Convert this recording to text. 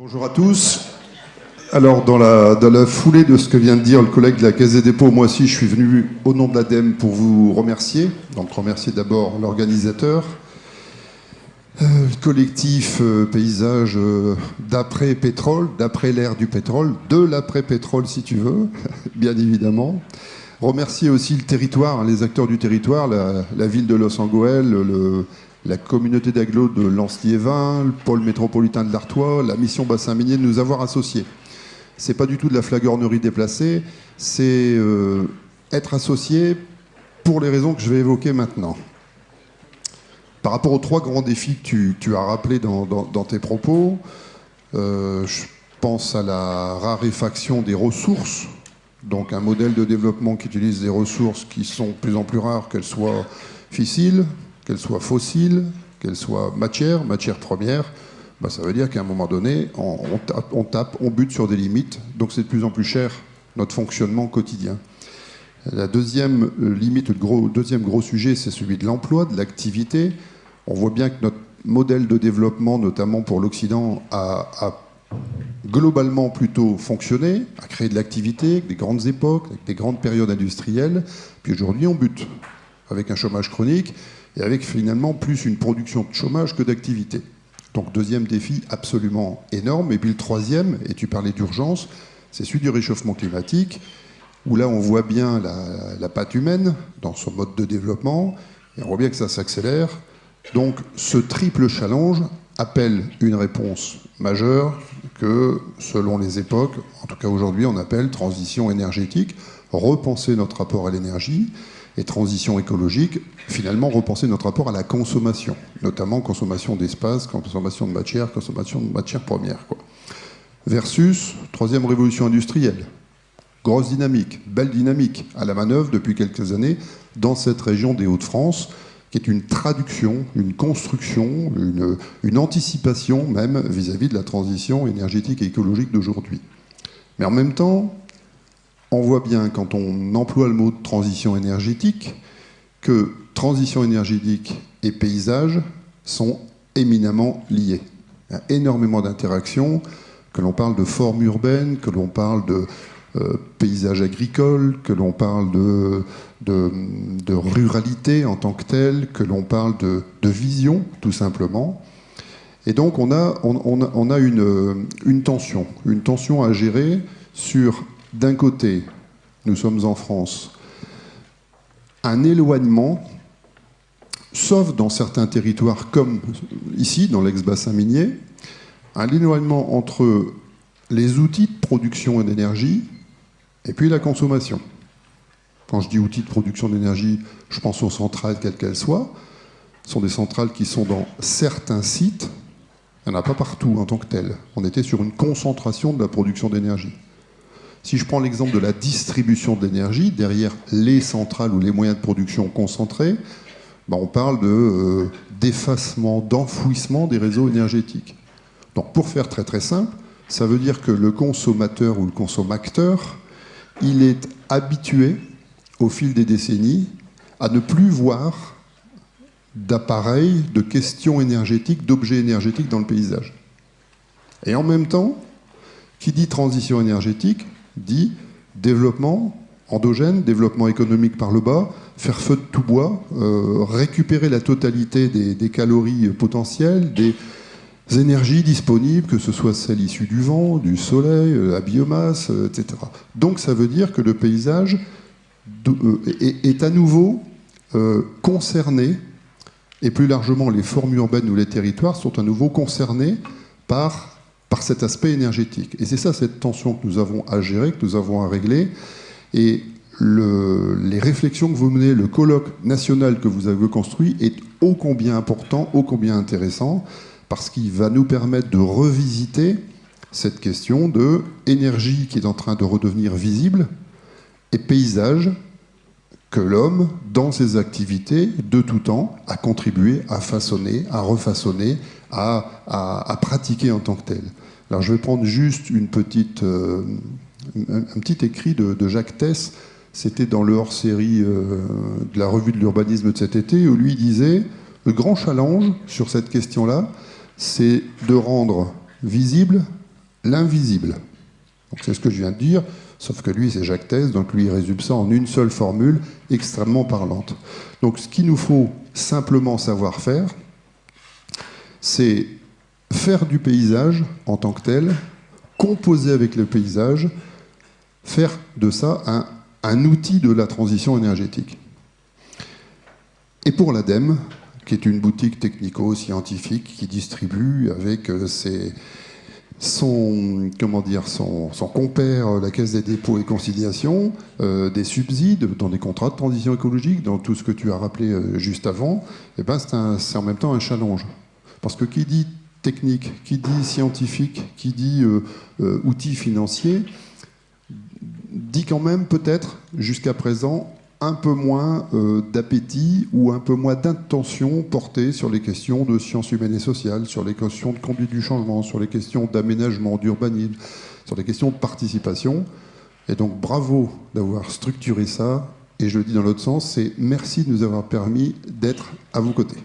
Bonjour à tous. Alors, dans la foulée de ce que vient de dire le collègue de la Caisse des dépôts, moi aussi, je suis venu au nom de l'ADEME pour vous remercier. Donc, remercier d'abord l'organisateur, le collectif paysage d'après-pétrole, d'après l'ère du pétrole, de l'après-pétrole si tu veux, bien évidemment. Remercier aussi le territoire, les acteurs du territoire, la ville de Los Angeles, la communauté d'agglo de Lens-Liévin, le pôle métropolitain de l'Artois, la mission bassin minier de nous avoir associés. C'est pas du tout de la flagornerie déplacée, c'est être associé pour les raisons que je vais évoquer maintenant. Par rapport aux trois grands défis que tu as rappelés dans tes propos, je pense à la raréfaction des ressources, donc un modèle de développement qui utilise des ressources qui sont de plus en plus rares, qu'elles soient fissiles, qu'elles soient fossiles, qu'elles soient matière première, ça veut dire qu'à un moment donné, on bute sur des limites, donc c'est de plus en plus cher notre fonctionnement quotidien. La deuxième limite, le deuxième gros sujet, c'est celui de l'emploi, de l'activité. On voit bien que notre modèle de développement, notamment pour l'Occident, a globalement plutôt fonctionné, a créé de l'activité, avec des grandes époques, avec des grandes périodes industrielles. Puis aujourd'hui, on bute, avec un chômage chronique, et avec finalement plus une production de chômage que d'activité. Donc deuxième défi absolument énorme. Et puis le troisième, et tu parlais d'urgence, c'est celui du réchauffement climatique, où là on voit bien la patte humaine dans son mode de développement, et on voit bien que ça s'accélère. Donc ce triple challenge appelle une réponse majeure que, selon les époques, en tout cas aujourd'hui, on appelle transition énergétique, repenser notre rapport à l'énergie, et transition écologique, finalement repenser notre rapport à la consommation, notamment consommation d'espace, consommation de matière première, quoi. Versus troisième révolution industrielle. Grosse dynamique, belle dynamique, à la manœuvre depuis quelques années dans cette région des Hauts-de-France, qui est une traduction, une construction, une anticipation même vis-à-vis de la transition énergétique et écologique d'aujourd'hui. Mais en même temps, on voit bien, quand on emploie le mot de transition énergétique, que transition énergétique et paysage sont éminemment liés. Il y a énormément d'interactions, que l'on parle de forme urbaine, que l'on parle de paysage agricole, que l'on parle de ruralité en tant que telle, que l'on parle de vision, tout simplement. Et donc on a une tension à gérer sur, d'un côté, nous sommes en France, un éloignement, sauf dans certains territoires comme ici, dans l'ex-bassin minier, un éloignement entre les outils de production d'énergie et puis la consommation. Quand je dis outils de production d'énergie, je pense aux centrales, quelles qu'elles soient. Ce sont des centrales qui sont dans certains sites. Il n'y en a pas partout en tant que telles. On était sur une concentration de la production d'énergie. Si je prends l'exemple de la distribution de l'énergie, derrière les centrales ou les moyens de production concentrés, on parle d'effacement, d'enfouissement des réseaux énergétiques. Donc pour faire très très simple, ça veut dire que le consommateur ou le consommateur, il est habitué, au fil des décennies, à ne plus voir d'appareils, de questions énergétiques, d'objets énergétiques dans le paysage. Et en même temps, qui dit transition énergétique, dit développement endogène, développement économique par le bas, faire feu de tout bois, récupérer la totalité des calories potentielles, des énergies disponibles, que ce soit celles issues du vent, du soleil, la biomasse, etc. Donc ça veut dire que le paysage est à nouveau concerné, et plus largement les formes urbaines ou les territoires sont à nouveau concernés par cet aspect énergétique. Et c'est ça, cette tension que nous avons à gérer, que nous avons à régler. Et les réflexions que vous menez, le colloque national que vous avez construit est ô combien important, ô combien intéressant, parce qu'il va nous permettre de revisiter cette question de énergie qui est en train de redevenir visible et paysage que l'homme, dans ses activités de tout temps, a contribué à façonner, à refaçonner, à pratiquer en tant que tel. Alors je vais prendre juste un petit écrit de Jacques Tess, c'était dans le hors-série de la revue de l'urbanisme de cet été, où lui disait le grand challenge sur cette question-là, c'est de rendre visible l'invisible. Donc c'est ce que je viens de dire, sauf que lui, c'est Jacques Thèse, donc lui, il résume ça en une seule formule extrêmement parlante. Donc ce qu'il nous faut simplement savoir faire, c'est faire du paysage en tant que tel, composer avec le paysage, faire de ça un outil de la transition énergétique. Et pour l'ADEME, qui est une boutique technico-scientifique qui distribue avec son compère, la Caisse des dépôts et consignations, des subsides dans des contrats de transition écologique, dans tout ce que tu as rappelé juste avant, eh ben c'est en même temps un challenge. Parce que qui dit technique, qui dit scientifique, qui dit outils financiers, dit quand même peut-être, jusqu'à présent, un peu moins d'appétit ou un peu moins d'intention portée sur les questions de sciences humaines et sociales, sur les questions de conduite du changement, sur les questions d'aménagement, d'urbanisme, sur les questions de participation. Et donc bravo d'avoir structuré ça. Et je le dis dans l'autre sens, c'est merci de nous avoir permis d'être à vos côtés.